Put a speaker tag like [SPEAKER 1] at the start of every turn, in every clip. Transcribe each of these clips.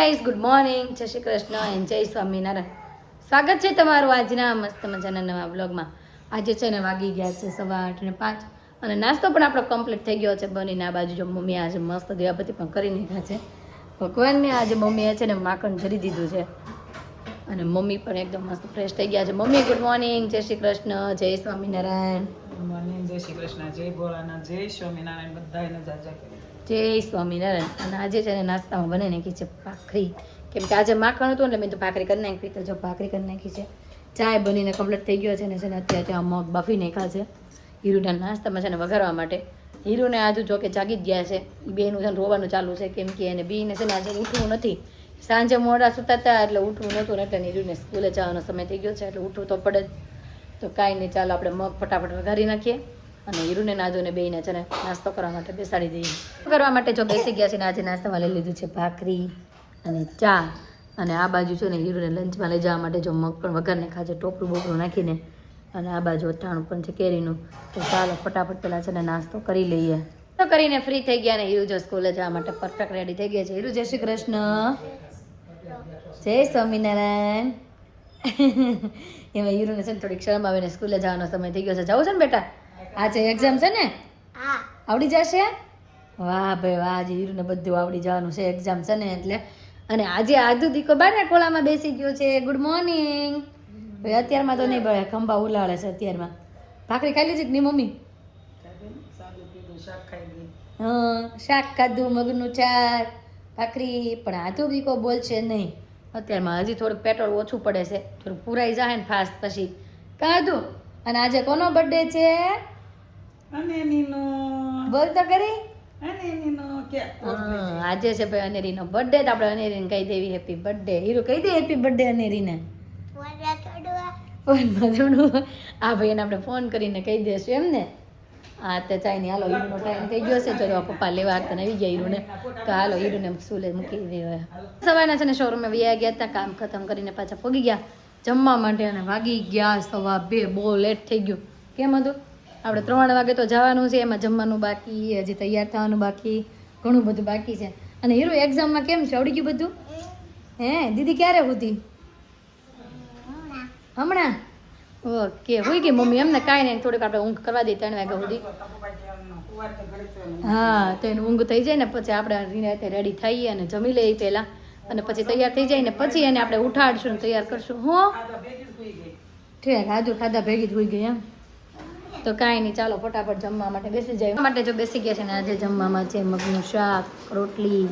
[SPEAKER 1] Guys good morning, જય Shri Krishna and જય સ્વામિનારાયણ. સ્વાગત છે તમારું આજના મસ્ત મજાના નવા બ્લોગમાં. આજે છે ને વાગી ગયા છે 8:05 અને નાસ્તો પણ આપણો કમ્પ્લીટ થઈ ગયો છે બનીને. આ બાજુ જો મમ્મી આજે મસ્ત દેવાપતિ પણ કરી નાખ્યા છે. ભગવાનને આજે મમ્મીએ છે ને માખણ ધરી દીધું છે અને મમ્મી પણ એકદમ મસ્ત ફ્રેશ થઈ ગયા છે. મમ્મી ગુડ મોર્નિંગ, જય શ્રી કૃષ્ણ, જય સ્વામિનારાયણ.
[SPEAKER 2] ગુડ મોર્નિંગ, જય શ્રી કૃષ્ણ, જય ભોળાનાથ, જય સ્વામિનારાયણ, બધાને જાજા કરે.
[SPEAKER 1] જય સ્વામિનારાયણ. અને આજે છે ને નાસ્તામાં બનાવી નાખી છે ભાખરી, કેમ કે આજે માખણ હતું એટલે મેં તો ભાખરી કરી નાખી. તો જો ભાખરી કરી નાખી છે. ચાય બનીને કમ્પ્લીટ થઈ ગયો છે ને અત્યારે ત્યાં મગ બાફી નાખ્યા છે હીરુના નાસ્તામાં છે ને વઘારવા માટે. હીરુને આજુ જો કે જાગી જ ગયા છે, બેનું છે ને રોવાનું ચાલુ છે, કેમ કે એને બીને છે ને આજે ઉઠવું નથી. સાંજે મોડા સુતા હતા એટલે ઉઠવું નહોતું ને એટલે હીરુને સ્કૂલે જવાનો સમય થઈ ગયો છે એટલે ઉઠવું તો પડે જ. તો કાંઈ નહીં, ચાલો આપણે મગ ફટાફટ વઘારી નાખીએ અને હીરુને નાદુને બેયને છે ને નાસ્તો કરવા માટે બેસાડી દઈએ. કરવા માટે જો બેસી ગયા છે ને આજે નાસ્તામાં લઈ લીધું છે ભાખરી અને ચા. અને આ બાજુ છે ને હીરુને લંચમાં લઈ જવા માટે જો મગ પણ વઘાર નાખ્યા છે, ટોપરું બોપરું નાખીને. અને આ બાજુ અટાણું પણ છે કેરીનું. તો ચાલો ફટાફટ પેલા છે ને નાસ્તો કરી લઈએ. તો કરીને ફ્રી થઈ ગયા ને હીરુ જો સ્કૂલે જવા માટે પરફેક્ટ રેડી થઈ ગયા છે. હીરુ જય શ્રી કૃષ્ણ, જય સ્વામિનારાયણ. એમાં હીરુને છે ને થોડીક શરમ આવે ને સ્કૂલે જવાનો સમય થઈ ગયો છે. જવું છે ને બેટા? આજે એક્ઝામ છે ને? આવડી જશે? વાહ ભાઈ વાહ, આજે હીરુને બધું આવડી જવાનું છે, એક્ઝામ છે ને એટલે. અને આજે આદુ દીકો બારના ખોળામાં બેસી ગયો છે. Good morning. ભાઈ અત્યારમાં તો નહીં ભાઈ, ખંભા ઉલાળે છે અત્યારમાં. ભાખરી ખાઈ લીધી કે નહીં મમ્મી? શાક ખાધું, મગનું શાક, ભાખરી. પણ આદુ દીકો બોલશે નહીં અત્યારમાં. હજી થોડુંક પેટ્રોલ ઓછું પડે છે, થોડુંક પુરાઈ જાય ને ફાસ્ટ પછી કાધું. અને આજે કોનો બર્થડે છે? બોલ તો કરી. આજે છે ભાઈ અનેરીનો બર્થડે. તો આપણે અનેરીને કહી દેવી હેપી બર્થડે. હીરો કહી દે હેપી બર્થડે અનેરીને. ફોનમાં થોડું આ ભાઈને આપણે ફોન કરીને કહી દઈશું એમ ને. હા તો ચાઈ નહીં, હાલો હીરોનો ટાઈમ થઈ ગયો છે. જો પપ્પા લેવા આવતા આવી ગયા હીરોને, તો હાલો હીરોને સ્કૂલે મૂકી દેવા. સવારના છે ને શોરૂમે વયા ગયા હતા, કામ ખતમ કરીને પાછા પગી ગયા જમવા માટે અને વાગી ગયા 2:15. બહુ લેટ થઈ ગયું. કેમ હતું? આપણે 3 વાગે તો જવાનું છે, એમાં જમવાનું બાકી, હજી તૈયાર થવાનું બાકી, ઘણું બધું બાકી છે. અને હીરો એક્ઝામમાં કેમ છે? આવડી ગયું બધું? હે દીદી ક્યારે હતી? હમણાં? ઓકે, હોઈ ગઈ મમ્મી એમને? કાંઈ નહીં, થોડીક આપણે ઊંઘ કરવા દઈએ 3 વાગ્યા સુધી. હા, તો એનું ઊંઘ થઈ જાય ને પછી આપણે રેડી થઈએ અને જમી લઈએ પહેલાં, અને પછી તૈયાર થઈ જાય ને પછી એને આપણે ઉઠાડશું ને તૈયાર કરશું. હું ઠીક આજુ ખાધા ભેગી જ હોઈ ગઈ એમ. તો કાંઈ નહીં, ચાલો ફટાફટ જમવા માટે બેસી જાય. માટે જો બેસી ગયા છે ને આજે જમવામાં છે મગનું શાક, રોટલી,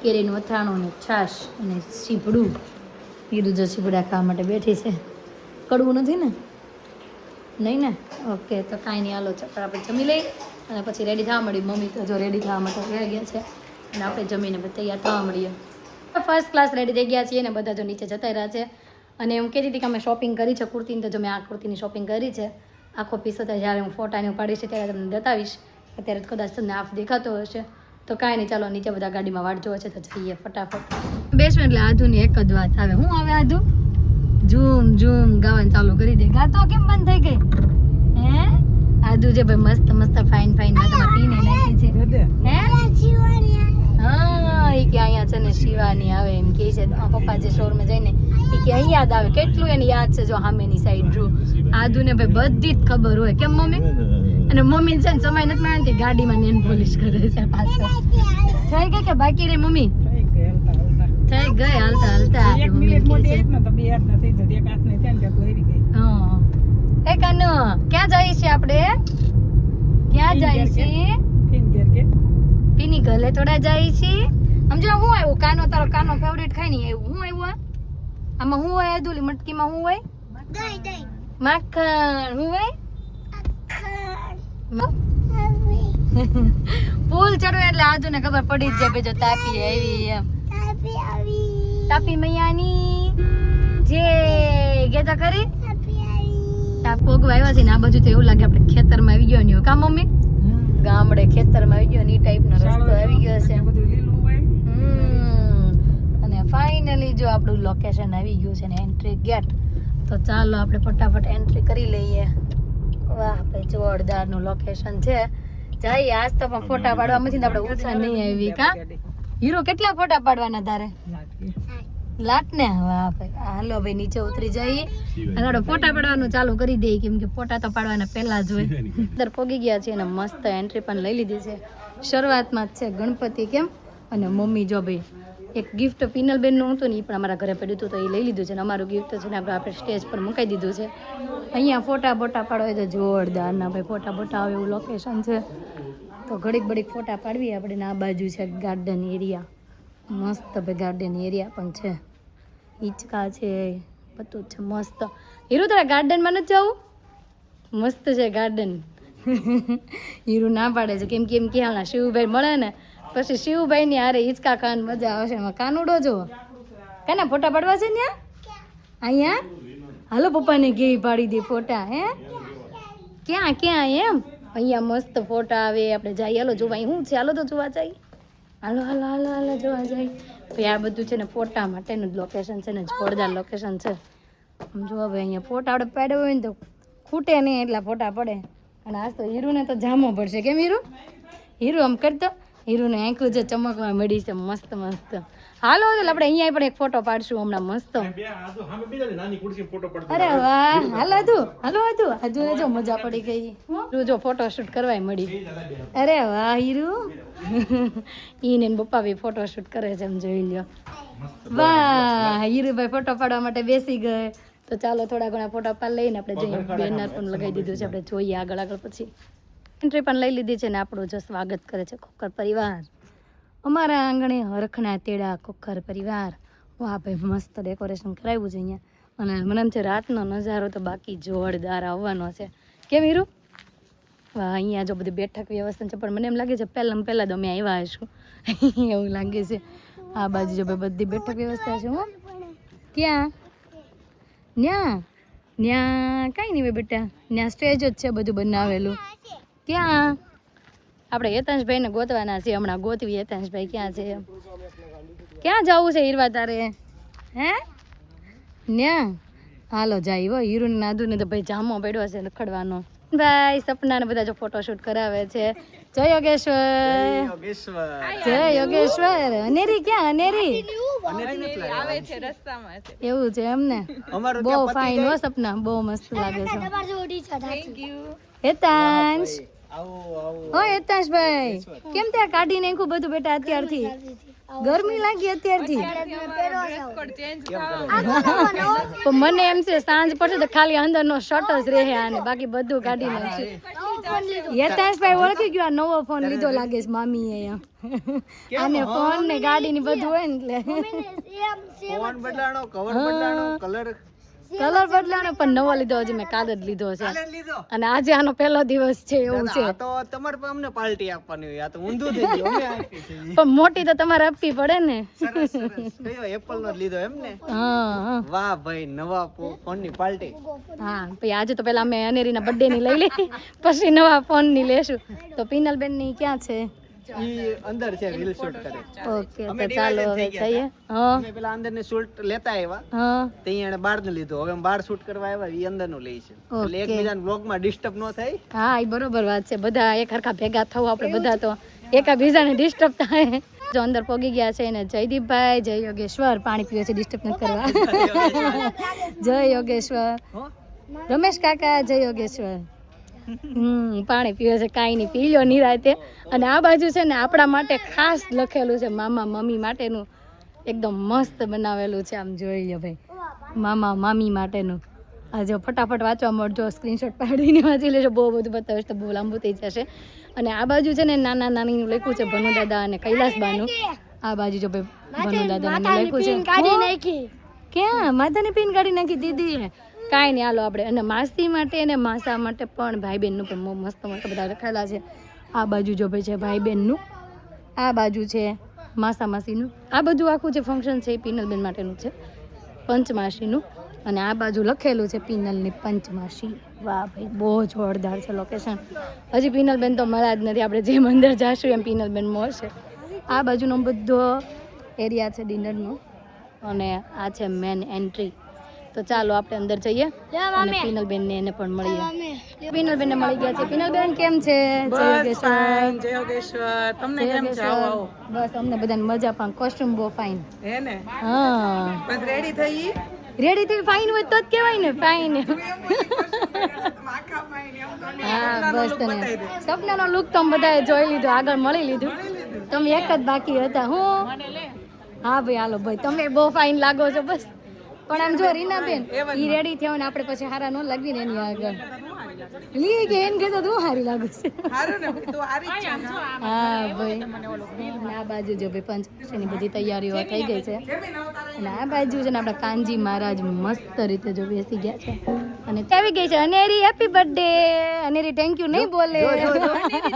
[SPEAKER 1] કેરીનું અથાણું ને છાશ અને સીભડું. કીધું જો સીભડા ખાવા માટે બેઠી છે. કડવું નથી ને? નહીં ને? ઓકે, તો કાંઈ નહીં, હાલો આપણે જમી લઈ અને પછી રેડી થવા મળી. મમ્મી તો જો રેડી થવા માટે રહી ગયા છે અને આપણે જમીને તૈયાર થવા મળીએ. ફર્સ્ટ ક્લાસ રેડી થઈ ગયા છીએ ને બધા જો નીચે જતા રહ્યા છે. અને હું કહેતી હતી કે અમે શોપિંગ કરી છે કુર્તીની, તો જો મેં આ કુર્તીની શોપિંગ કરી છે. આખો પીસ હતા, જ્યારે હું ફોટાને ઉપાડીશ ત્યારે તમને બતાવીશ. અત્યારે કદાચ તમને હાફ દેખાતો હશે. તો કાંઈ નહીં, ચાલો નીચે બધા ગાડીમાં વાટ જોવે છે તો જઈએ ફટાફટ. બેસવું એટલે આધુની એક જ વાત આવે. હું આવે આધુ? ઝૂમ ઝૂમ ગાવાનું ચાલુ કરી દે. ગાતો કેમ બંધ થઈ ગઈ? હે આધુ જે ભાઈ મસ્ત મસ્ત ફાઇન ફાઇન નાકમાં પીને નાખી છે. હે હા, એ કે અહીંયા છે ને શિવાની આવે એમ કહે છે. પપ્પા જે શોરૂમે જઈને એ કે અહીં યાદ આવે. કેટલું એને યાદ છે જો સામેની સાઈડ જો. આધુને ભાઈ બધી જ ખબર હોય. કેમ મમ્મી? અને મમ્મી છે ને સમય નથી મળે કે ગાડીમાં નેન પોલિશ કરે છે પાછળ. થઈ ગઈ કે બાકી રે મમ્મી? થઈ ગઈ હાલતા હાલતા. એ કાનો ક્યાં જાય છે આપણે? ક્યાં જાય છે? પીની ગલે થોડા જાય છે. સમજો હું આવ્યું? કાનો તારો કાનો ફેવરેટ ખાઈ નહીં આવ્યું. હું આવ્યું? આમાં હું હોય? દુલી મટકીમાં હું હોય? માખણ. હું હોય? પુલ ચડવે એટલે આદુ ને ખબર પડી જ જાય જો તાપી આવી એમ. તાપી મૈયાની જે ગેતા કરી પોગવા આવ્યા છે ને આ બાજુ તો એવું લાગે આપણે ખેતરમાં આવી ગયો ને. કા મમ્મી? ગામડે ખેતરમાં આવી ગયો ને એ ટાઈપનો રસ્તો આવી ગયો છે. અને ફાઇનલી જો આપણું લોકેશન આવી ગયું છે ને એન્ટ્રી ગેટ. તો ચાલો આપણે ફટાફટ એન્ટ્રી કરી લઈએ. વાહ ભાઈ જોરદારનું લોકેશન છે. જઈએ આજ તો પણ ફોટા પાડવા નથી આપણે ઉત્સાહ નહીં આવી. કા હીરો કેટલા ફોટા પાડવાના તારે? લાટ ને વાહ ભાઈ હાલો ભાઈ નીચે ઉતરી જઈએ અને આપણે ફોટા પાડવાનું ચાલુ કરી દઈએ કેમ કે ફોટા તો પાડવાના પહેલા જ હોય અંદર પોગી ગયા છે અને મસ્ત એન્ટ્રી પણ લઈ લીધી છે શરૂઆતમાં જ છે ગણપતિ કેમ અને મમ્મી જો ભાઈ એક ગિફ્ટ પિનલબેન નું હતું ને એ પણ અમારા ઘરે પડ્યું હતું તો એ લઈ લીધું છે ને અમારું ગિફ્ટ છે ને આપણે સ્ટેજ પર મુકાઈ દીધું છે અહીંયા ફોટા બોટા પાડવા હોય તો જોરદાર ના ભાઈ ફોટા બોટા આવે એવું લોકેશન છે તો ઘડીક બડીક ફોટા પાડવી આપણે ને આ બાજુ છે ગાર્ડન એરિયા મસ્ત ભાઈ ગાર્ડન એરિયા પણ છે હિંચકા છે બધું છે મસ્ત હીરુ તારા ગાર્ડનમાં નથી જવું મસ્ત છે ગાર્ડન હીરુ ના પાડે છે કેમ કેમ ક્યાં શિવભાઈ મળે ને પછી શિવભાઈની હારે હિંચકા ખાવાની મજા આવશે એમાં કાનુડો જો કાના ફોટા પાડવા છે ને અહીંયા હાલો પપ્પાને કેવી પાડી દે ફોટા હે ક્યાં ક્યાં એમ અહીંયા મસ્ત ફોટા આવે આપણે જઈએ હાલો જોવા શું છે હાલો તો જોવા જઈએ હાલો હાલો હાલો હાલો જોવા જાય ભાઈ આ બધું છે ને ફોટા માટેનું જ લોકેશન છે ને જોરદાર લોકેશન છે આમ જો ભાઈ અહીંયા ફોટા આપણે પાડ્યો હોય ને તો ખૂટે નહીં એટલા ફોટા પડે અને આજ તો હીરુને તો જામો પડશે કેમ હીરુ આમ કરતો હીરુને આંખું જે ચમકવા મળી છે મસ્ત મસ્ત હાલો એટલે આપણે અહીંયા પણ એક ફોટો પાડશું હમણાં મસ્ત અરે વાહ હાલો હજુ જો મજા પડી ગઈ હીરુ જો ફોટો શૂટ કરવાય મળી અરે વાહ હીરુ ઈને પપ્પા બી ફોટો શૂટ કરે છે એમ જોઈ લ્યો વાહ હીરુભાઈ ફોટો પાડવા માટે બેસી ગયે તો ચાલો થોડા ઘણા ફોટા પાડ લઈને આપણે જઈએ બેનર પણ લગાવી દીધું છે આપણે જોઈએ આગળ પછી એન્ટ્રી પણ લઈ લીધી છે ને આપણું જો સ્વાગત કરે છે ખોખર પરિવાર અમારા આંગણે હરખના તેડા ખોખર પરિવાર વાહ ભાઈ મસ્ત ડેકોરેશન કરાવ્યું છે અહીંયા અને મને એમ છે રાતનો નજારો તો બાકી જોરદાર આવવાનો છે કેમ હીરુ વાહ અહીંયા જો બધી બેઠક વ્યવસ્થા છે પણ મને એમ લાગે છે પહેલાં તો અમે આવ્યા હશું એવું લાગે છે આ બાજુ જો બધી બેઠક વ્યવસ્થા છે હો ક્યાં ન્યા કાંઈ નહીં બેટા ન્યા સ્ટેજ જ છે બધું બનાવેલું ક્યાં આપણે હેતાંશભાઈને ગોતવાના છે હમણાં ગોતવી હેતાંશભાઈ ક્યાં છે ક્યાં જવું છે હીરવા તારે હે ન્યા હાલો જાય હો હીરુને નાદુને તો ભાઈ જામો પડ્યો છે રખડવાનો ભાઈ સપનાને બધા જો ફોટોશૂટ કરાવે છે જય યોગેશ્વર જય યોગેશ્વર અનેરી ક્યાં અનેરી
[SPEAKER 2] આવે છે રસ્તામાં છે
[SPEAKER 1] એવું છે એમ ને બહુ ફાઇન હો સપના બહુ મસ્ત લાગે છે
[SPEAKER 2] થેન્ક યુ
[SPEAKER 1] હેતાંશ હો હેતાંશભાઈ કેમ ત્યાં કાઢી નાખ્યું બધું બેટા અત્યારથી ગરમી લાગી અત્યારથી પણ મને એમ છે સાંજ પડશે તો ખાલી અંદરનો શર્ટ જ રહે આને બાકી બધું કાઢી નાખશે યતાશભાઈ ઓળખી ગયો આ નવો ફોન લીધો લાગે છે મામીએ આને ફોન ને ગાડી ને બધું હોય ને એટલે
[SPEAKER 3] ફોન બદલાણો કવર બદલાણો કલર
[SPEAKER 1] બદલાનો પણ નવો લીધો હજી મેં કાલ જ લીધો છે અને આજે આનો પહેલો દિવસ છે એવું છે
[SPEAKER 3] તો તમારે પણ અમને પાર્ટી આપવાની હોય આ તો ઊંધું થઈ ગયું અમે આપી છે
[SPEAKER 1] પણ મોટી તો તમારે આપવી પડે ને
[SPEAKER 3] સરસ કયો એપલ નો જ લીધો એમ ને
[SPEAKER 1] હા
[SPEAKER 3] વાહ ભાઈ નવા ફોન ની પાર્ટી
[SPEAKER 1] હા પછી આજે તો પેલા અમે અનેરીના બર્થડે ની લઈ લઈ પછી નવા ફોન ની લેશું તો પિનલબેન ની ક્યાં છે
[SPEAKER 3] ઈ અંદર છે રીલ શૂટ કરે
[SPEAKER 1] ઓકે તો ચાલો હવે જઈએ હા
[SPEAKER 3] અમે પેલા અંદર ને શૂટ લેતા આવ્યા
[SPEAKER 1] હા
[SPEAKER 3] તે એને બહાર ને લીધો હવે બહાર શૂટ કરવા આવ્યા ઈ અંદર નું લે છે એટલે એકબીજાના બ્લોગ માં ડિસ્ટર્બ ન થાય
[SPEAKER 1] હા એ બરોબર વાત છે બધા એક હરખા ભેગા થવું આપણે બધા તો એકાબીજાને ડિસ્ટર્બ થાય જો અંદર પોગી ગયા છે ને જયદીપભાઈ જય યોગેશ્વર પાણી પીવે છે ડિસ્ટર્બ ન કરવા જય યોગેશ્વર રમેશ કાકા જય યોગેશ્વર પાણી પીવે છે કાંઈ નહીં પી લો નિરાતે અને આ બાજુ છે ને આપણા માટે ખાસ લખેલું છે મામા મમ્મી માટેનું એકદમ મસ્ત બનાવેલું છે આમ જોઈ લો ભાઈ મામા મામી માટેનું આ જો ફટાફટ વાંચવા મળજો સ્ક્રીનશોટ પાડીને વાંચી લેજો બહુ બધું બતાવીશ તો બહુ લાંબુ થઈ જશે અને આ બાજુ છે ને નાના નાનીનું લખ્યું છે ભનુ દાદા અને કૈલાસબાનું આ બાજુ જો ભાઈ ભનુ દાદાનું લખ્યું છે ક્યાં માતાની પિન કાઢી નાખી દીધી કાંઈ નહીં હાલો આપણે અને માસી માટે અને માસા માટે પણ ભાઈ બહેનનું પણ મસ્ત મસ્ત બધા રખાયેલા છે આ બાજુ જો ભાઈ છે ભાઈ બહેનનું આ બાજુ છે માસા માસીનું આ બધું આખું જે ફંક્શન છે એ પિનલબેન માટેનું છે પંચમાસીનું અને આ બાજુ લખેલું છે પિનલની પંચમાસી વાહ ભાઈ બહુ જોરદાર છે લોકેશન હજી પિનલબેન તો મળ્યા જ નથી આપણે જેમ અંદર જઈશું એમ પિનલબેન મળશે આ બાજુનો બધો એરિયા છે ડિનરનો અને આ છે મેન એન્ટ્રી તો ચાલો આપણે અંદર જઈએ અને પિનલબેન ને એને પણ મળીએ. પિનલબેન ને મળી ગયા છે. પિનલબેન કેમ છે? જય યોગેશ્વર.
[SPEAKER 2] જય યોગેશ્વર. તમને કેમ છે? આવો આવો.
[SPEAKER 1] બસ અમને બધાને મજા, પણ કોસ્ટ્યુમ બહુ ફાઇન.
[SPEAKER 2] હે ને?
[SPEAKER 1] હા
[SPEAKER 2] બસ રેડી થઈ?
[SPEAKER 1] રેડી થઈ ફાઇન હોય તો જ કહેવાય ને ફાઇન. હા બસ તને સપનાનો લુક તો બધાએ જોઈ લીધો, આગળ મળી લીધું. તમે એક જ બાકી હતા. હું હા ભાઈ હાલો ભાઈ, તમે બહુ ફાઇન લાગો છો. બસ પણ આમ જો રીનાબેન ઈ રેડી થયો ને આપણે પછી હારા ન લાગવી ને એની આગળ લી કે એને કહેતો તું હારી લાગુ છે.
[SPEAKER 2] હારું ને તું હારી જ છે.
[SPEAKER 1] હા ભાઈ આ બાજુ જો ભાઈ પંચની બધી તૈયારીઓ થઈ ગઈ છે અને આ બાજુ છે ને આપણા કાનજી મહારાજ મસ્ત રીતે જો બેસી ગયા છે અને આવી ગઈ છે Aneri. Happy birthday Aneri. Thank you નહીં બોલે.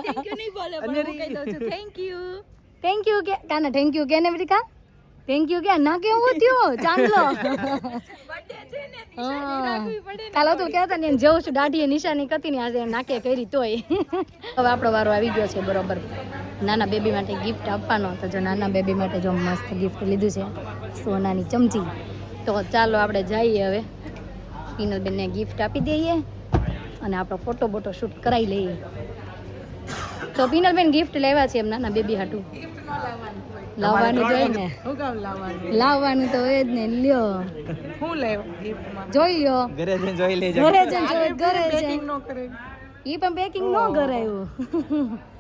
[SPEAKER 1] થેન્ક યુ નહીં બોલે પણ હું કહી દઉં છું થેન્ક યુ. થેન્ક યુ કે કાના થેન્ક યુ કે ને બેટી કા થેન્ક યુ કે ના કેવું થયો ચાંદલો કાલો તો કહેતા ને જવું છું દાઢીએ નિશાની કરતી ને આજે નાકે કરી તોય. હવે આપણો વારો આવી ગયો છે બરોબર નાના બેબી માટે ગિફ્ટ આપવાનો. તો જો નાના બેબી માટે જો મસ્ત ગિફ્ટ લીધું છે સોનાની ચમચી. તો ચાલો આપણે જઈએ હવે પિનલબેનને ગિફ્ટ આપી દઈએ અને આપણો ફોટો બોટો શૂટ કરાવી લઈએ. તો પિનલબેન ગિફ્ટ લેવા છે એમ નાના બેબી હાટું. લાવવાનું જોઈએ ને,
[SPEAKER 2] હું કામ લાવવાનું?
[SPEAKER 1] લાવવાનું તો હોય જ ને. લ્યો
[SPEAKER 2] હું લેવા ગિફ્ટમાં?
[SPEAKER 1] જોઈ લ્યો,
[SPEAKER 3] ઘરે જઈને જોઈ લેજો.
[SPEAKER 1] ઘરે જઈને જોઈ, ઘરે જઈને
[SPEAKER 2] પેકિંગ નો કરે.
[SPEAKER 1] ઈ પણ પેકિંગ ન કરાયું.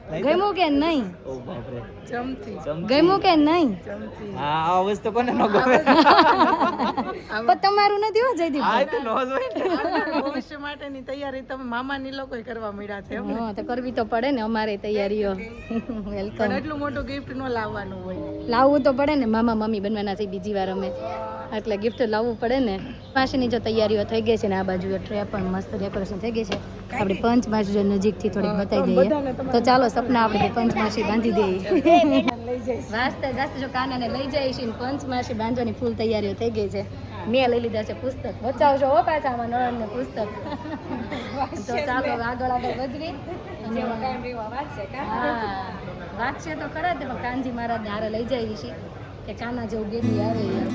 [SPEAKER 1] ગમ્યું કે નહીં?
[SPEAKER 3] ઓ બાપ રે.
[SPEAKER 2] ચમચી.
[SPEAKER 1] ગમ્યું કે નહીં?
[SPEAKER 2] ચમચી.
[SPEAKER 3] હા આ વસ્તુ કોને ન ગમે?
[SPEAKER 1] પણ તમારું નથી હો જયદીપ.
[SPEAKER 3] આ તો નો જ હોય ને.
[SPEAKER 2] ભવિષ્ય માટેની તૈયારી તમે મામાની લોકોએ કરવા મળ્યા છે એમ ને?
[SPEAKER 1] હા તો કરવી તો પડે ને અમારે તૈયારીઓ. વેલકમ.
[SPEAKER 2] પણ એટલું મોટું ગિફ્ટ નો લાવવાનું હોય.
[SPEAKER 1] લાવવું તો પડે ને, મામા મમ્મી બનવાના છે બીજી વાર અમે, એટલે ગિફ્ટ લાવવું પડે ને. પાસેની જો તૈયારીઓ થઈ ગઈ છે ને આ બાજુ ટ્રે પણ મસ્ત ડેકોરેશન થઈ ગઈ છે. આપણે પંચમાસી જો નજીકથી થોડીક બતાવી દઈએ. તો ચાલો સપના આપણે પંચમાસી બાંધી દઈએ. વાસ્તે વાસ્તે જો કાનાને લઈ જાય છે. પંચમાસી બાંધવાની ફૂલ તૈયારીઓ થઈ ગઈ છે. મેં લઈ લીધા છે પુસ્તક. બચાવજો હો પાછા આમાં નળને પુસ્તક. તો ચાલો હવે આગળ વધવી. હા વાંચશે તો ખરા જ પણ કાનજી મહારાજ હારે લઈ જાય છે કે કાના જેવું બેબી આવે યાર.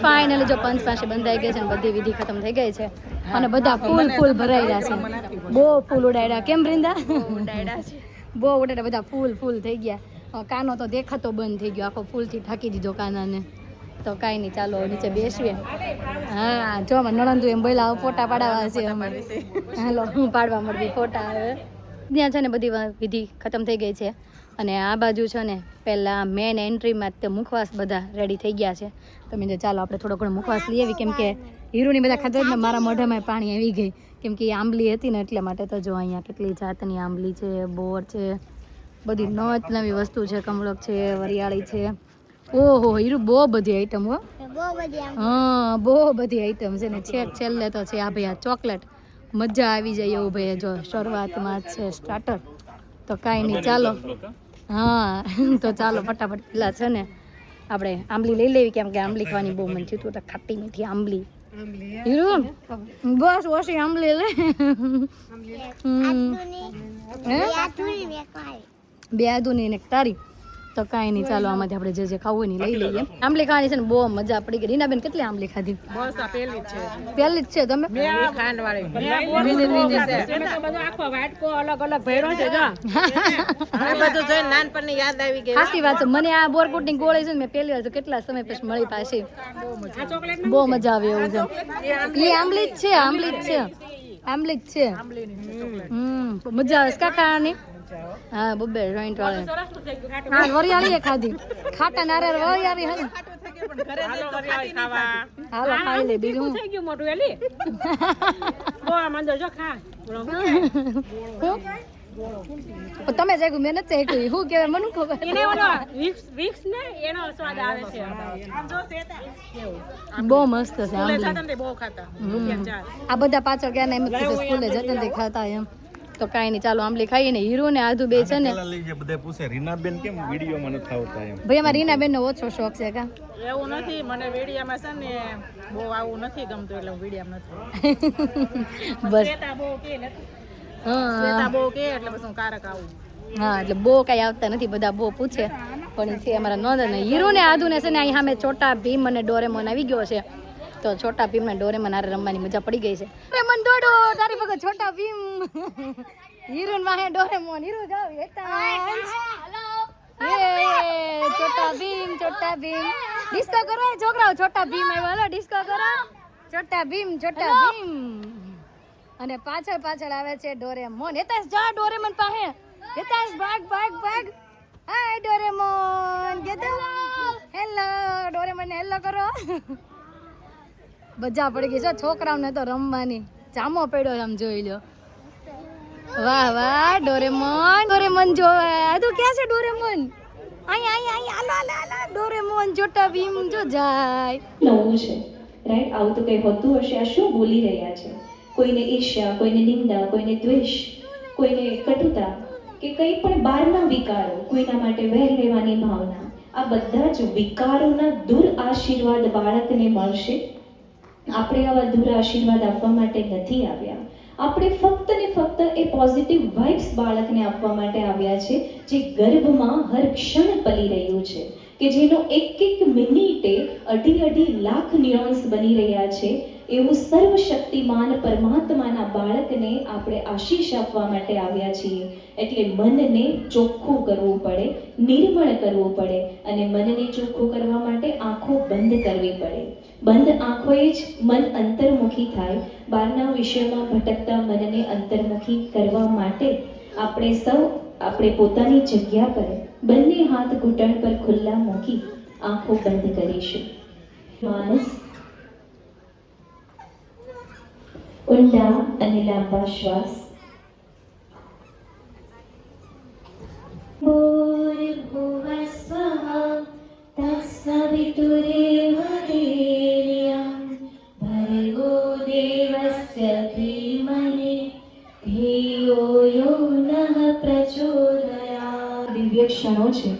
[SPEAKER 1] ફાઇનલી જો પંચ પાસે બંધાઈ ગઈ છે અને બધી વિધિ ખતમ થઈ ગઈ છે અને બધા ફૂલ ભરાયેલા છે. બહુ ફૂલ ઉડાડ્યા. કેમ વૃંદા? બહુ ઉડાડ્યા બધા ફૂલ થઈ ગયા. કાનો તો દેખાતો બંધ થઈ ગયો, આખો ફૂલથી ઢાંકી દીધો કાનાને. તો કાંઈ નહીં, ચાલો નીચે બેસીએ. હા જો નણંદુ એમ બોલા ફોટા પાડવા છે અમે. હાલો હું પાડવા મળવી ફોટા. હવે ત્યાં છે ને બધી વિધિ ખતમ થઈ ગઈ છે અને આ બાજુ છે ને પહેલાં મેન એન્ટ્રીમાં તે મુખવાસ બધા રેડી થઈ ગયા છે. તમે જો ચાલો આપણે થોડો ઘણો મુખવાસ લઈ આવી, કેમ કે હીરુની બધા ખાધા ને મારા મોઢામાં પાણી આવી ગઈ, કેમ કે એ આંબલી હતી ને એટલે માટે. તો જો અહીંયા કેટલી જાતની આંબલી છે, બોર છે, બધી નવી વસ્તુ છે, કમળક છે, વરિયાળી છે. ઓહો હીરુ બહુ બધી આઈટમ હો. હા બહુ બધી આઈટમ છે ને છેક છેલ્લે તો છે આ ભાઈ આ ચોકલેટ. મજા આવી જાય એવું ભાઈ. જો શરૂઆતમાં છે સ્ટાર્ટર. તો કાંઈ નહીં ચાલો. હા તો ચાલો ફટાફટ પેલા છે ને આપણે આંબલી લઈ લેવી, કેમ કે આંબલી ખાવાની બહુ મન થયું હતું. ખાટી મીઠી આંબલી હીરું બસ ઓછી આંબલી લે બે આદુની ને એક તારી તો કાંઈ નહીં ચાલો આમાંથી આપણે જે ખાવું હોય ને લઈ લઈએ આંબલી ખાવાની છે ને બહુ મજા પડી ગઈ રીનાબેન કેટલી આંબલી ખાધી
[SPEAKER 2] બસ આ પેલી જ છે
[SPEAKER 1] પહેલી જ છે તમે
[SPEAKER 2] ખાંડ વાળી બીજી ત્રીજી છે બધો આખો વાટકો અલગ અલગ ભર્યો છે જો આ બધું જોઈને નાનપણની યાદ આવી ગઈ
[SPEAKER 1] સાચી વાત છે મને આ બોરકુટની ગોળી છે ને મેં પહેલી વાર તો કેટલા સમય પછી મળી પાછી બહુ મજા આવે એવું છે એ આંબલી જ છે આંબલી જ છે આંબલી જ છે મજા આવે છે કાકાની હા બબ્બે જોઈન્ટ વાળે હા વરિયાળી ખાધી ખાટા નારિયેળ વરિયાળી હે ને હાલો ખાઈ લે બીજું થઈ ગયું મોટું એલી તમે જાગ્યું મેં નથી ચાખ્યું શું કહેવાય મને ખબર બહુ મસ્ત છે આ બધા પાછળ ગયા ને એમ જ કીધું સ્કૂલે જતા ને ખાતા એમ તો કાંઈ નહીં ચાલો આંબલી ખાઈએ ને હીરો ને આધુ બે છે ને
[SPEAKER 4] બધા પૂછે રીનાબેન કેમ વિડીયોમાં નથી આવતા એમ
[SPEAKER 1] ભાઈ અમારી રીનાબેન નો ઓછો શોખ છે કા
[SPEAKER 2] એવું નથી મને વિડીયામાં છે ને બહુ આવું નથી ગમતું એટલે વિડીયામાં નથી
[SPEAKER 1] બસ
[SPEAKER 2] શ્વેતા બહુ કે એટલે બસ હું કારક આવું
[SPEAKER 1] હા એટલે બહુ કઈ આવતા નથી બધા બહુ પૂછે પણ છે અમારા નોંધ ને હીરો ને આધુ ને છે ને અહીં સામે છોટા ભીમ અને ડોરેમોન આવી ગયો છે તો છોટા ભીમ ને ડોરેમોન હારે રમવાની મજા પડી ગઈ છે ડોરેમોન દોડો તારી વગર છોટા ભીમ હીરો ને વાહે ડોરેમોન હીરો જાવ છોટા ભીમ ડિસ્કો કરો છોકરાઓ છોટા ભીમ આવ્યો હાલો ડિસ્કો કરો છોટા ભીમ અને પાછળ પાછળ આવે છે ડોરેમોન હેતાશ જા ડોરેમોન પાસે હેતાશ ભાગ હાય ડોરેમોન હેલો ડોરેમોન ને હેલો કરો મજા પડી ગઈ છે છોકરાઓને તો રમવાની જામો પડ્યો આમ જોઈ લો વાહ ડોરેમોન જોવા તું ક્યાં છે ડોરેમોન અહીં હાલો ડોરેમોન છોટા ભીમ જો જાય
[SPEAKER 5] નવું છે રાઈટ આવું તો કઈ હોતું હશે આ શું બોલી રહ્યા છે કોઈને ઈર્ષ્યા કોઈને નિંદા કોઈને દ્વેષ કોઈને કટુતા કે કંઈ પણ બહારના વિકારો કોઈના માટે વેર લેવાની ભાવના આ બધા જ વિકારોના દૂર આશીર્વાદ બાળકને મળશે આપણે આવા દૂર આશીર્વાદ આપવા માટે નથી આવ્યા આપણે ફક્ત ને ફક્ત એ પોઝિટિવ વાઇબ્સ બાળકને આપવા માટે આવ્યા છે જે ગર્ભમાં હર ક્ષણ પલી રહ્યું છે કે જેનો એક મિનિટે 2.5 લાખ ન્યુરોન્સ બની રહ્યા છે એવું સર્વશક્તિમાન પરમાત્માના બાળકને આપણે આશીષ આપવા માટે આવ્યા છીએ એટલે મનને ચોખ્ખું કરવું પડે નિર્મળ કરવું પડે અને મનને ચોખ્ખું કરવા માટે આંખો બંધ કરવી પડે બંધ આંખોએ જ મન અંતર્મુખી થાય બહારના વિષયમાં ભટકતા મનને અંતર્મુખી કરવા માટે આપણે પોતાની જગ્યા પર બંને હાથ ઘૂંટણ પર ખુલ્લા મૂકી આંખો બંધ કરીશું માનસ ઊંડા અને લાંબા શ્વાસ ભૂર્ભુવસ્વઃ તત્સવિતુર્વરેણ્યં ભર્ગો દેવસ્ય ધીમહિ ધિયો યો નઃ પ્રચોદયાत् દિવ્ય ક્ષણો છે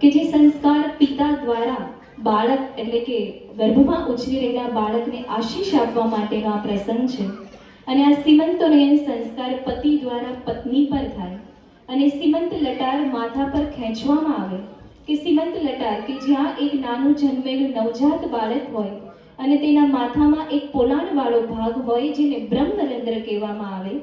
[SPEAKER 5] કે જે સંસ્કાર પિતા દ્વારા બાળક એટલે કે ગર્ભમાં ઉછરી રહેલા બાળકને આશીષ આપવા માટેનો આ પ્રસંગ છે અને આ સીમંતોનયન સંસ્કાર પતિ દ્વારા પત્ની પર થાય અને સીમંત લટાર માથા પર ખેંચવામાં આવે કે સીમંત લટાર કે જ્યાં એક નાનું જન્મેલું નવજાત બાળક હોય અને તેના માથામાં એક પોલાણવાળો ભાગ હોય જેને બ્રહ્મરંધ્ર કહેવામાં આવે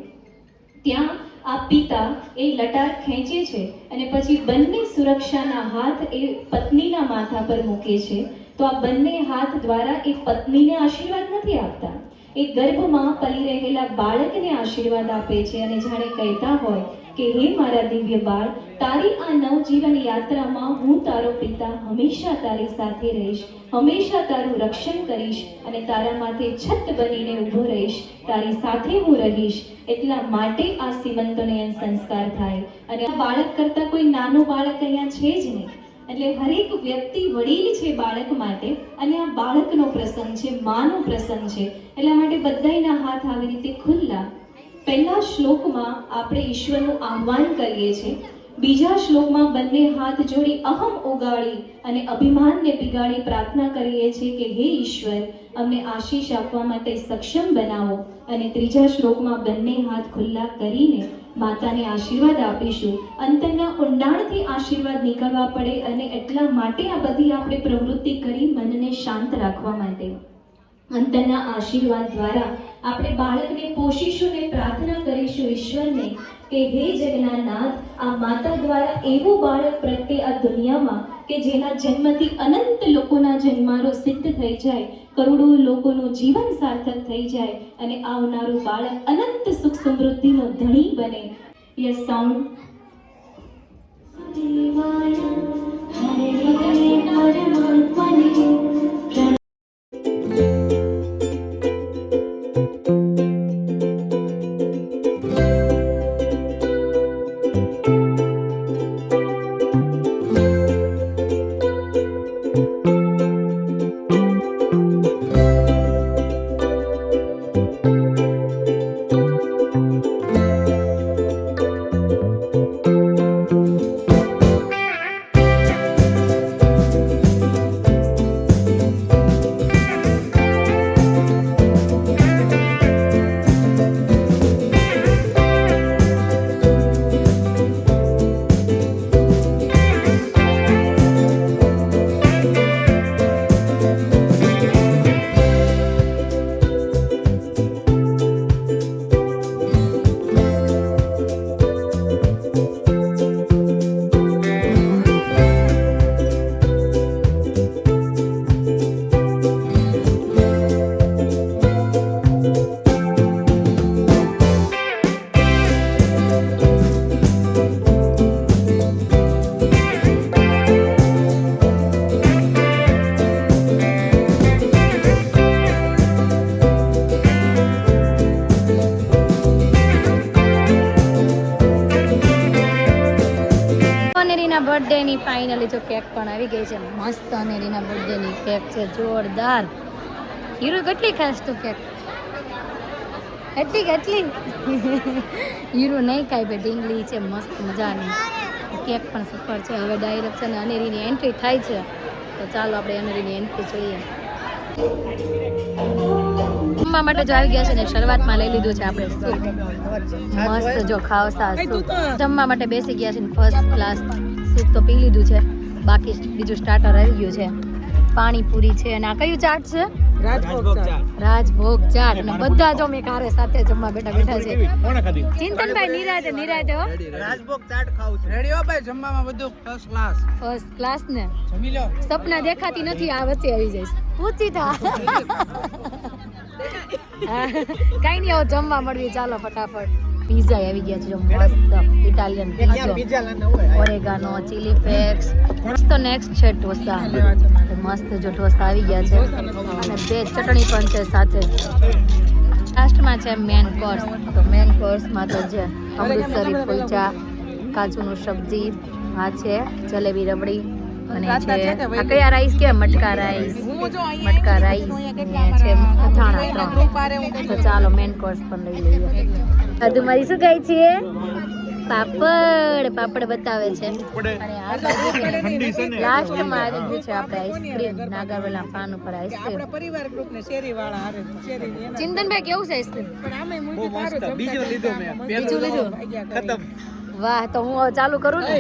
[SPEAKER 5] ત્યાં આ પિતા એ લટાર ખેંચે છે અને પછી બંને સુરક્ષાના હાથ એ પત્નીના માથા પર મૂકે છે તો આ બંને હાથ દ્વારા એ પત્નીને આશીર્વાદ નથી આપતા એ ગર્ભમાં પલી રહેલા બાળકને આશીર્વાદ આપે છે અને જાણે કહેતા હોય કે હે મારા દિવ્ય બાળ તારી આ નવજીવન યાત્રામાં હું તારો પિતા હંમેશા તારી સાથે રહીશ હંમેશા તારું રક્ષણ કરીશ અને તારા માથે છત બનીને ઊભો રહીશ તારી સાથે હું રહીશ એટલા માટે આ સીમંતોનયન સંસ્કાર થાય અને આ બાળક કરતાં કોઈ નાનું બાળક અહીંયા છે જ નહીં એટલે હરેક વ્યક્તિ વડીલ છે બાળક માટે અને આ બાળકનો પ્રસંગ છે માનો પ્રસંગ છે એટલા માટે બધાયના હાથ આવી રીતે ખુલ્લા પહેલા શ્લોકમાં આપણે ઈશ્વરનું આહ્વાન કરીએ છીએ બીજા શ્લોકમાં બંને હાથ જોડી અહમ ઓગાળી અને અભિમાનને પીગાળી પ્રાર્થના કરીએ છીએ કે હે ઈશ્વર અમને આશીષ આપવા માટે સક્ષમ બનાવો. અને ત્રીજા શ્લોકમાં બંને હાથ ખુલ્લા કરીને માતાને આશીર્વાદ આપીશું. અંતરના ઊંડાણથી આશીર્વાદ નીકળવા પડે અને એટલા માટે આ બધી આપણે પ્રવૃત્તિ કરી મનને શાંત રાખવા માટે. અંતરના આશીર્વાદ દ્વારા આપણે બાળકને પોષીશું ને પ્રાર્થના કરીશું ઈશ્વરને કે હે જગન્નાથ આ માતા દ્વારા એવું બાળક પ્રત્યે આ દુનિયામાં કે જેના જન્મથી અનંત લોકોના જન્મારો સિદ્ધ થઈ જાય, કરોડો લોકોનું જીવન સાર્થક થઈ જાય અને આવનારું બાળક અનંત સુખ સમૃદ્ધિનો ધણી બને. યસ સાઉન્ડ દેવાય હરે પરમાત્મને
[SPEAKER 1] બર્થડે ની ફાઇનલી જો કેક પણ આવી ગઈ છે. મસ્ત અનેરીના બર્થડે ની કેક છે, જોરદાર. હીરો કેટલી ખાસ તું કેક? કેટલી હીરો નહીં ખાય બે ઢીંગલી છે મસ્ત મજાની. કેક પણ સુપર છે. હવે ડાયરેક્ટ છે ને અનેરીની એન્ટ્રી થાય છે, તો ચાલો આપણે અનેરીની એન્ટ્રી જોઈએ. જમવા માટે જો આવી ગયા છે ને શરૂઆતમાં લઈ લીધું છે આપણે સૂપ. મસ્ત જો ખાવસા સૂપ. જમવા માટે બેસી ગયા છે ને ફર્સ્ટ ક્લાસ સૂપ તો પી લીધું છે. બાકી બીજું સ્ટાર્ટર આવી ગયું છે. પાણીપુરી છે અને આ કયું ચાટ છે? રાજભોગ ચાટ. અને બધા જો મેં કારે સાથે જમવા બેઠા છે. ચિંતનભાઈ નિરાતે
[SPEAKER 3] રાજભોગ ચાટ ખાવું છે. રેડી હો ભાઈ, જમવામાં બધું
[SPEAKER 1] ફર્સ્ટ ક્લાસ ને.
[SPEAKER 3] જમી લો.
[SPEAKER 1] સપના દેખાતી નથી, આ વચ્ચે આવી જઈશ. પૂછી થા કઈ નહીં, આવો જમવા મળવી. ચાલો ફટાફટ. પીઝા આવી ગયા છે જો મસ્ત Italian pizza, oregano, chilli flakes. મસ્ત નેક્સ્ટ છે ઢોસા. મસ્ત જો ઢોસા આવી ગયા છે અને બે ચટણી પણ છે સાથે. લાસ્ટમાં છે મેન કોર્સ. તો મેન કોર્સમાં તો છે અમૃતસરી કુલચા, કાજુનું સબ્જી, આ છે જલેબી રબડી અને છે આ કયા રાઈસ કે મટકા રાઈસ છે અથાણા 3. તો ચાલો મેન કોર્સ પણ લઈ લઈએ. તમારી શું કહે છે? પાપડ બતાવે છે. અને આ લાસ્ટમાં આવી ગયું છે આપણે આઈસ્ક્રીમ. નાગાવેલા પાન ઉપર આઈસ્ક્રીમ.
[SPEAKER 2] પરિવાર ગ્રુપ ને શેરી વાળા હારે શેરી
[SPEAKER 1] ચિંતનભાઈ કેવું છે આઈસ્ક્રીમ?
[SPEAKER 2] પણ આમે મુજબ સારું
[SPEAKER 3] બીજું લીધું મેં.
[SPEAKER 1] બીજું લીધું?
[SPEAKER 3] ખતમ.
[SPEAKER 1] વાહ, તો હું હવે ચાલુ કરું ને.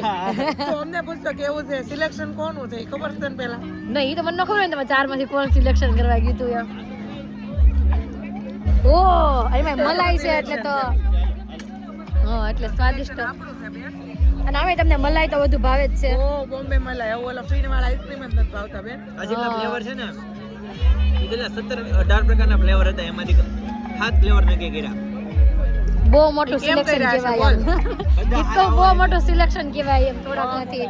[SPEAKER 2] તો અમને પૂછતો કેવું છે, સિલેક્શન કોનું છે ખબર છે ને પેલા?
[SPEAKER 1] નહીં, એ તો મને ન ખબર ને તમે 4 માંથી કોણ સિલેક્શન કરવા ગયું હતું એમ. ઓ એમાં મલાઈ છે એટલે તો હા, એટલે સ્વાદિષ્ટ. અને આમે તમને મલાઈ તો વધુ ભાવે જ છે.
[SPEAKER 2] ઓ બોમ્બે મલાઈ, ઓલા ફીણ વાળા આઈસ્ક્રીમ જ નથી ભાવતા બેન.
[SPEAKER 3] આ જેટલા ફ્લેવર છે ને, એ કેટલા 17-18 પ્રકારના ફ્લેવર હતા, એમાંથી 7 ફ્લેવર નક્કી કર્યા.
[SPEAKER 1] બહુ મોટું સિલેક્શન કહેવાય એમ. એક તો બહુ મોટું સિલેક્શન કહેવાય એમ. થોડાકમાંથી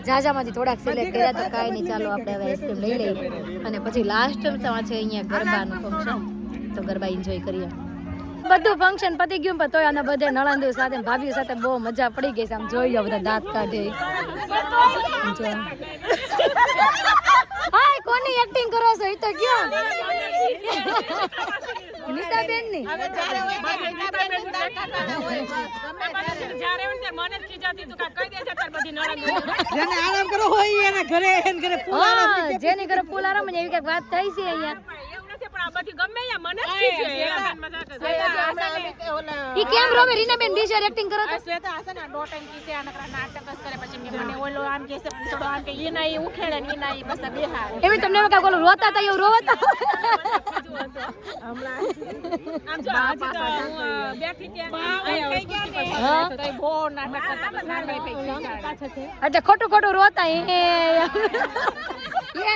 [SPEAKER 1] જાજામાંથી થોડાક સિલેક્ટ કર્યા તો કાંઈ નહીં. ચાલો આપણે હવે આઈસ્ક્રીમ લઈ લઈએ અને પછી લાસ્ટમાં છે અહીંયા ગરબાનું ફંક્શન. તો ગરબા એન્જોય કરીએ. બધું ફંક્શન પતી ગયું પણ તોય અને બધે નણંદો સાથે ભાભીઓ સાથે બહુ મજા પડી ગઈ છે. આમ જોઈ લો બધા દાંત કાઢે. હાય, કોની એક્ટિંગ કરો છો એ તો કયો? નીતાબેન ની
[SPEAKER 2] હવે જ્યારે હોય ત્યારે નીતાબેન કાકાના હોય બસ. ગમે ત્યારે.
[SPEAKER 6] જ્યારે હોય ને ત્યારે મને જ ખીજાતી તું કાંઈ કહી દે છે તાર બધી નણંદો.
[SPEAKER 2] જેને આરામ કરવો હોય એના ઘરે એને ઘરે
[SPEAKER 1] હા જેની ઘરે ફૂલ આરામ ને એવી કઈક વાત થઈ છે અહીંયા
[SPEAKER 6] એવું નથી પણ આ બધી ગમે અહીંયા મને જ ખીજે. એના મજાક જ.
[SPEAKER 1] ઈ કેમ રોવે રીનાબેન ડીશર એક્ટિંગ કરો તો
[SPEAKER 2] શ્વેતા હશે ને દોઢ ટાઈમ કીસે આ નકરા નાટક જ કરે પછી કે મને ઓલો આમ કહે છે પૂછડો આમ કે ઈ ના ઈ ઉખેડે ને ઈ ના ઈ બસ બેહાર
[SPEAKER 1] એમ તમને એમ કાંઈક ઓલું રોતા હતા એવું રોવતા
[SPEAKER 6] આમ જો આજે તો હું બેઠી ત્યાં
[SPEAKER 2] થઈ ગયા ને
[SPEAKER 1] હા
[SPEAKER 2] તો એ બહુ નાટક કરતા બસ નાટક થઈ ગયા
[SPEAKER 1] એટલે ખોટું ખોટું રોતા એ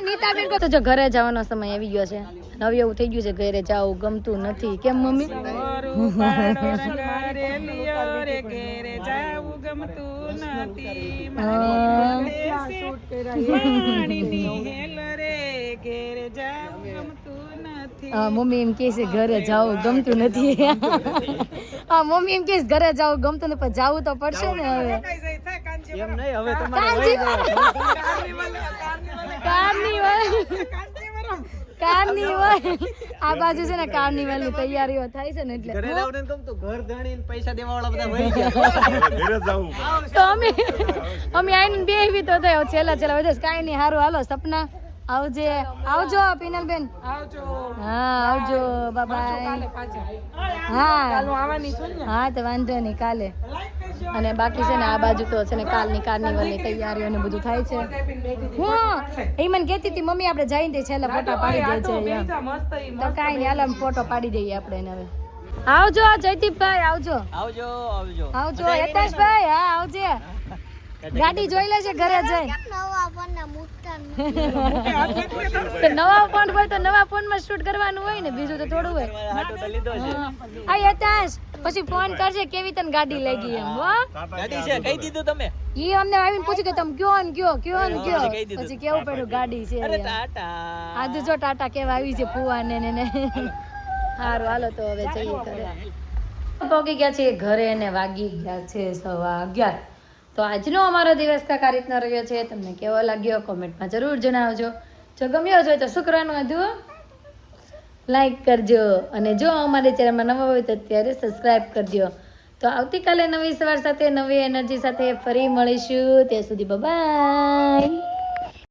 [SPEAKER 1] નીતાબેન કહો તો જો ઘરે જવાનો સમય આવી ગયો છે હવે એવું થઈ ગયું છે ઘરે જાવું ગમતું નથી કેમ મમ્મી હા મમ્મી એમ કે છે ઘરે જાવું ગમતું નથી હા મમ્મી એમ કે છે ઘરે જાવું ગમતું નથી પણ જાવું તો પડશે ને હવે
[SPEAKER 3] એમ નહીં હવે
[SPEAKER 1] કાર્નિવલ આ બાજુ છે ને કાર્નિવલ ની તૈયારીઓ થાય છે ને એટલે
[SPEAKER 3] ઘરે લાવને કમ તો ઘર ધણીને પૈસા દેવા વાળા બધા વહી ગયા
[SPEAKER 4] ઘરે જવું
[SPEAKER 1] તો અમે આઈને બેહવી તો થયો છેલ્લા વધે કાંઈ નહીં સારું હાલો સપના આવજે આવજો પિનલબેન હા આવજો બાય હા તો વાંધો નહીં કાલે અને બાકી છે ને આ બાજુ તો છે ને કાલની કાર્નિવલની તૈયારીઓ ને બધું થાય છે હું એ મને કહેતી હતી મમ્મી આપણે જઈને છેલ્લા ફોટા પાડી દે છે તો કાંઈ નહીં હાલ ફોટો પાડી દઈએ આપણે એને હવે આવજો જયદીપભાઈ આવજો
[SPEAKER 3] આવજો આવજો
[SPEAKER 1] આવજો યતેશભાઈ હા આવજે ગાડી જોઈ લેજે ઘરે જઈ નવા ફોન હોય તો નવા ફોન માં શૂટ કરવાનું હોય ને બીજું તો થોડું હોય
[SPEAKER 3] હાટો તો લીધો છે
[SPEAKER 1] આ યતાશ પછી ફોન કરજે કેવી તને ગાડી લાગી એમ હો
[SPEAKER 3] ગાડી છે કહી દીધું તમે
[SPEAKER 1] ઈ અમને આવીને પૂછ્યું કે તમે કયો ને કયો ને કયો
[SPEAKER 3] કહી દીધું.
[SPEAKER 1] પછી કેવું પડ્યું ગાડી છે
[SPEAKER 3] અરે
[SPEAKER 1] એમ.
[SPEAKER 3] ટાટા
[SPEAKER 1] આજે જો ટાટા કેવા આવી છે ફુવાને ને સારું હાલો તો હવે જઈએ ઘરે પહોંચી ગયા છે ઘરે ને વાગી ગયા છે 11:15 તો આજનો અમારો દિવસ કાંઈક આ રીતનો રહ્યો છે તમને કેવો લાગ્યો કોમેન્ટમાં જરૂર જણાવજો જો ગમ્યો હોય તો શુક્રનું વધુ લાઈક કરજો અને જો અમારી ચેનલમાં નવા હોય તો અત્યારે સબસ્ક્રાઈબ કરજો તો આવતીકાલે નવી સવાર સાથે નવી એનર્જી સાથે ફરી મળીશું ત્યાં સુધી બાય